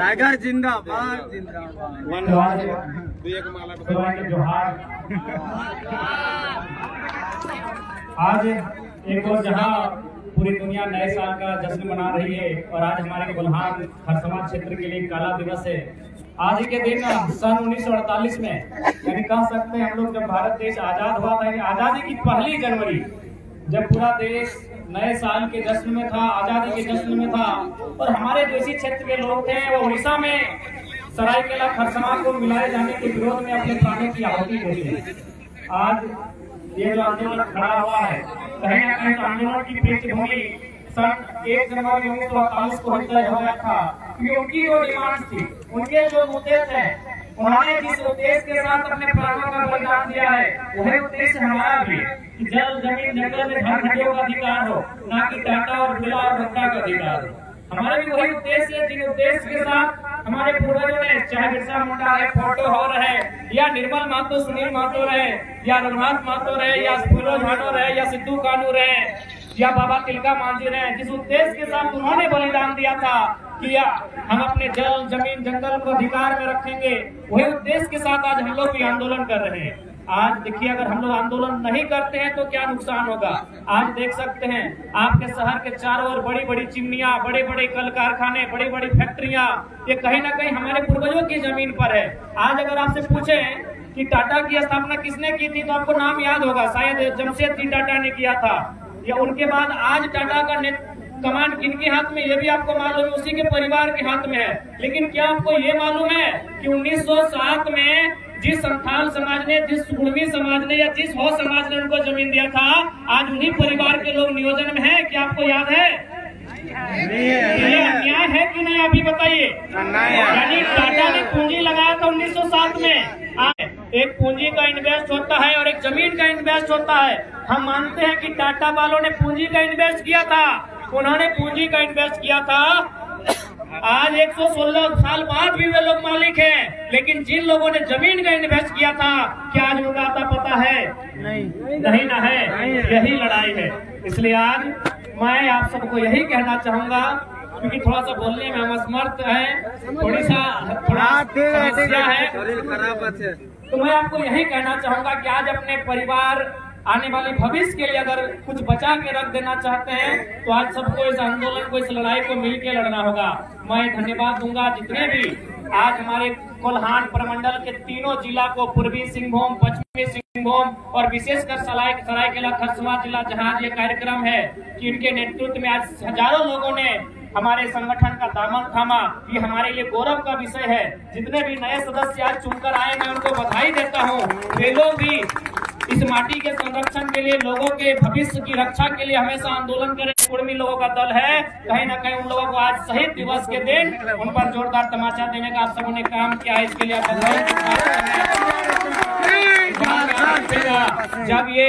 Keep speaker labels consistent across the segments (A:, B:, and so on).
A: Tiger जिंदाबाद जिंदाबाद।
B: जोहार। आज एक और जहां पूरी दुनिया नए साल का जश्न मना रही है और आज हमारे कोल्हान खरसवां क्षेत्र के लिए काला दिवस है। आज के दिन सन 1948 में यानी कह सकते हैं हम लोग जब भारत देश आजाद हुआ था, आजादी की पहली जनवरी जब पूरा देश नए साल के जश्न में था, आजादी के जश्न में था और हमारे जो इसी क्षेत्र के लोग थे वो उड़ीसा में सरायकेला खरसवां को मिलाए जाने के विरोध में अपने प्राणों की आहुति देते। आज ये जो आंदोलन खड़ा हुआ है कहीं ना कहीं आंदोलन की पृष्ठभूमि सन 1 जनवरी 1948 को हत्या हो गया था, क्योंकि उनकी जो डिमांड थी, उनके जो मुद्दे थे, उन्होंने जिस उद्देश्य के साथ अपने प्राणों का बलिदान दिया है वही उद्देश्य हमारा भी कि जल जमीन जंगल में धन घटियों का अधिकार हो, ना कि टाटा और बिरला और भट्टा का अधिकार हो। हमारा भी वही उद्देश्य है जिन उद्देश्य के साथ हमारे पूर्वजों ने, चाहे बिरसा मुंडा है, फोटो हो रहे या निर्मल महतो, सुनील महतो रहे या रघुनाथ महतो रहे या फूलो झानो रहे या सिद्धू कानू रहे या बाबा तिलका मांझी रहे, जिस उद्देश्य के साथ उन्होंने बलिदान दिया था कि हम अपने जल जमीन जंगल को अधिकार में रखेंगे, वही उद्देश्य के साथ आज हम लोग भी आंदोलन कर रहे हैं। आज देखिए अगर हम लोग आंदोलन नहीं करते हैं तो क्या नुकसान होगा। आज देख सकते हैं आपके शहर के चारों ओर बड़ी बड़ी चिमनियां, बड़े बड़े कल कारखाने, बड़ी बड़ी फैक्ट्रियां, ये कहीं ना कहीं हमारे पूर्वजों की जमीन पर है। आज अगर आपसे पूछें कि टाटा की स्थापना किसने की थी तो आपको नाम याद होगा, शायद जमशेदजी टाटा ने किया था, या उनके बाद आज टाटा का कमान किनके हाथ में ये भी आपको मालूम है, उसी के परिवार के हाथ में है। लेकिन क्या आपको ये मालूम है कि 1907 में जिस संथाल समाज ने, जिस कुर्मी समाज ने या जिस हो समाज ने उनको जमीन दिया था, आज उन्हीं परिवार के लोग नियोजन में हैं? क्या आपको याद है? ये अन्याय है कि नहीं, अभी बताइए। यानी टाटा ने पूंजी लगाया था 1907 में। एक पूंजी का इन्वेस्ट होता है और एक जमीन का इन्वेस्ट होता है। हम मानते हैं कि टाटा वालों ने पूंजी का इन्वेस्ट किया था, उन्होंने पूंजी का इन्वेस्ट किया था। आज 116 साल बाद भी वे लोग मालिक हैं, लेकिन जिन लोगों ने जमीन का इन्वेस्ट किया था क्या आज उनका आता पता है? नहीं ना है। यही लड़ाई है। इसलिए आज मैं आप सबको यही कहना चाहूंगा, क्योंकि थोड़ा सा बोलने में हम असमर्थ हैं, थोड़ा समस्या है, तो मैं आपको यही कहना चाहूंगा कि आज अपने परिवार, आने वाले भविष्य के लिए अगर कुछ बचा के रख देना चाहते हैं तो आज सबको इस आंदोलन को, इस लड़ाई को मिलकर लड़ना होगा। मैं धन्यवाद दूंगा जितने भी आज हमारे कोल्हान प्रमंडल के तीनों जिला को, पूर्वी सिंहभूम, पश्चिमी सिंहभूम और विशेषकर सरायकेला खरसवां जिला, जहां ये कार्यक्रम है कि इनके नेतृत्व में आज हजारों लोगों ने हमारे संगठन का दामन थामा। ये हमारे लिए गौरव का विषय है। जितने भी नए सदस्य आज चुनकर आए मैं उनको बधाई देता हूँ। वे लोग भी इस माटी के संरक्षण के लिए, लोगों के भविष्य की रक्षा के लिए हमेशा आंदोलन करें। कुर्मी लोगों का दल है, कहीं ना कहीं उन लोगों को आज शहीद दिवस के दिन उन पर जोरदार तमाचा देने का आप सबों ने काम किया है, इसके लिए जब ये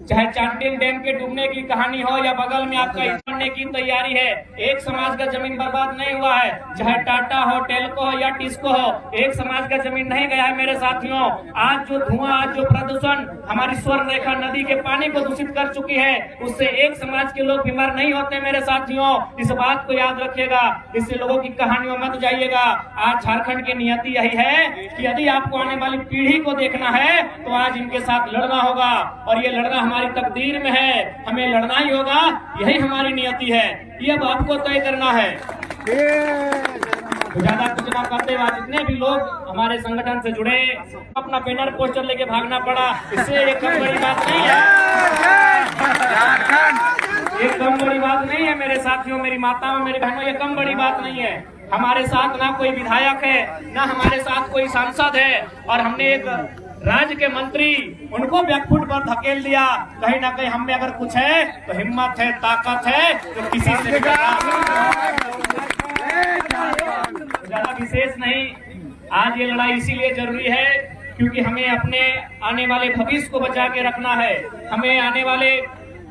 B: चाहे चांटिल डैम के डूबने की कहानी हो या बगल में आपका बनने की तैयारी है, एक समाज का जमीन बर्बाद नहीं हुआ है। चाहे टाटा हो, टेल्को हो या टिस्को हो, एक समाज का जमीन नहीं गया है मेरे साथियों। आज जो धुआं, आज जो प्रदूषण हमारी स्वर्ण रेखा नदी के पानी को दूषित कर चुकी है, उससे एक समाज के लोग बीमार नहीं होते मेरे साथियों। इस बात को याद रखिएगा, इससे लोगों की कहानियों मत जाइएगा। आज झारखंड की नियति यही है कि यदि आपको आने वाली पीढ़ी को देखना है तो आज इनके साथ लड़ना होगा, और ये लड़ना हमारी तकदीर में है, हमें लड़ना ही होगा, यही हमारी नियति है, ये अब आपको तय करना है। तो ज्यादा कुछ ना करते हुए जितने भी लोग हमारे संगठन से जुड़े, अपना बैनर पोस्टर लेके भागना पड़ा, इससे एक कम बड़ी बात नहीं है, एक कम बड़ी बात नहीं है मेरे साथियों, मेरी माताओं, मेरी बहनों, ये कम बड़ी बात नहीं है। हमारे साथ ना कोई विधायक है, ना हमारे साथ कोई सांसद है, और हमने एक राज्य के मंत्री, उनको बैकफुट पर धकेल दिया। कहीं ना कहीं हम में अगर कुछ है तो हिम्मत है, ताकत है, तो किसी से ज्यादा विशेष नहीं। आज ये लड़ाई इसीलिए जरूरी है क्योंकि हमें अपने आने वाले भविष्य को बचा के रखना है। हमें आने वाले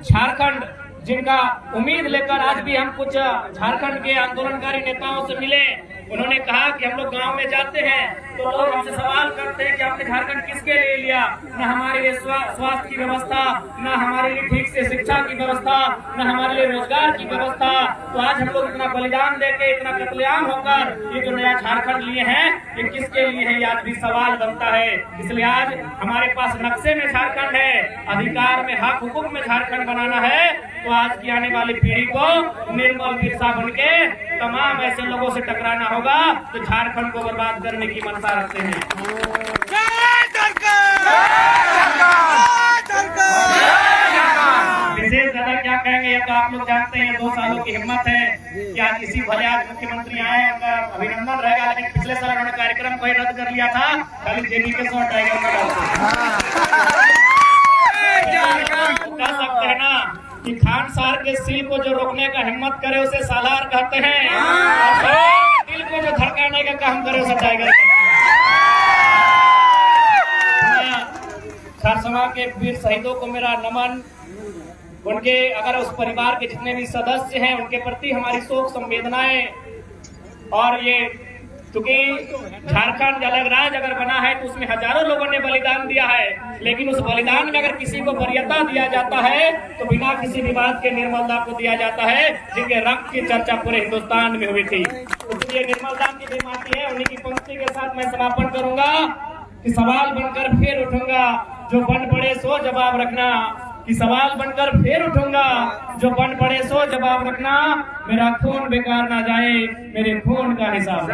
B: झारखंड, जिनका उम्मीद लेकर आज भी हम कुछ झारखंड के आंदोलनकारी नेताओं से मिले, उन्होंने कहा कि हम लोग गांव में जाते हैं तो लोग हमसे सवाल करते हैं कि आपने झारखंड किसके लिए लिया? न हमारे लिए स्वास्थ्य की व्यवस्था, न हमारे लिए ठीक से शिक्षा की व्यवस्था, न हमारे लिए रोजगार की व्यवस्था। तो आज हम लोग इतना बलिदान देके, इतना कत्लेआम होकर ये जो नया झारखंड लिए हैं, ये किसके लिए है? ये आज भी सवाल बनता है। इसलिए आज हमारे पास नक्शे में झारखंड है, अधिकार में, हक हुकूक में झारखंड बनाना है। तो आज की आने वाली पीढ़ी को निर्मल बिरसा बनके तमाम ऐसे लोगों से टकराना होगा तो झारखंड को बर्बाद करने की मनसा रखते हैं। विशेष ज्यादा क्या कहेंगे, ये तो आप लोग जानते हैं। 2 सालों की हिम्मत है कि आज किसी भले आज मुख्यमंत्री आए, उनका अभिनंदन रहेगा। लेकिन पिछले साल उन्होंने कार्यक्रम को रद्द कर लिया था, खाली जेडी के सौ टाइगर कह सकते हैं ना कि खान सार के सिल को जो रोकने का हिम्मत करे उसे सालार कहते हैं, और दिल को जो धड़काने का काम करे उसे टाइगर कहते हैं। खरसमा के वीर शहीदों को मेरा नमन। उनके अगर उस परिवार के जितने भी सदस्य हैं उनके प्रति हमारी शोक संवेदनाएं। और ये क्योंकि झारखंड अलग राज्य अगर बना है तो उसमें हजारों लोगों ने बलिदान दिया है, लेकिन उस बलिदान में अगर किसी को वरीयता दिया जाता है तो बिना किसी विवाद के निर्मल दान को दिया जाता है, जिनके रक्त की चर्चा पूरे हिंदुस्तान में हुई थी। इसलिए निर्मल दान की बेमाती है। उन्हीं की पंक्ति के साथ मैं समापन करूंगा कि सवाल बनकर फिर उठूंगा, जो बन पड़े सो जवाब रखना। कि सवाल बनकर फिर उठूंगा, जो बन पड़े सो जवाब रखना। मेरा खून बेकार ना जाए, मेरे खून का हिसाब।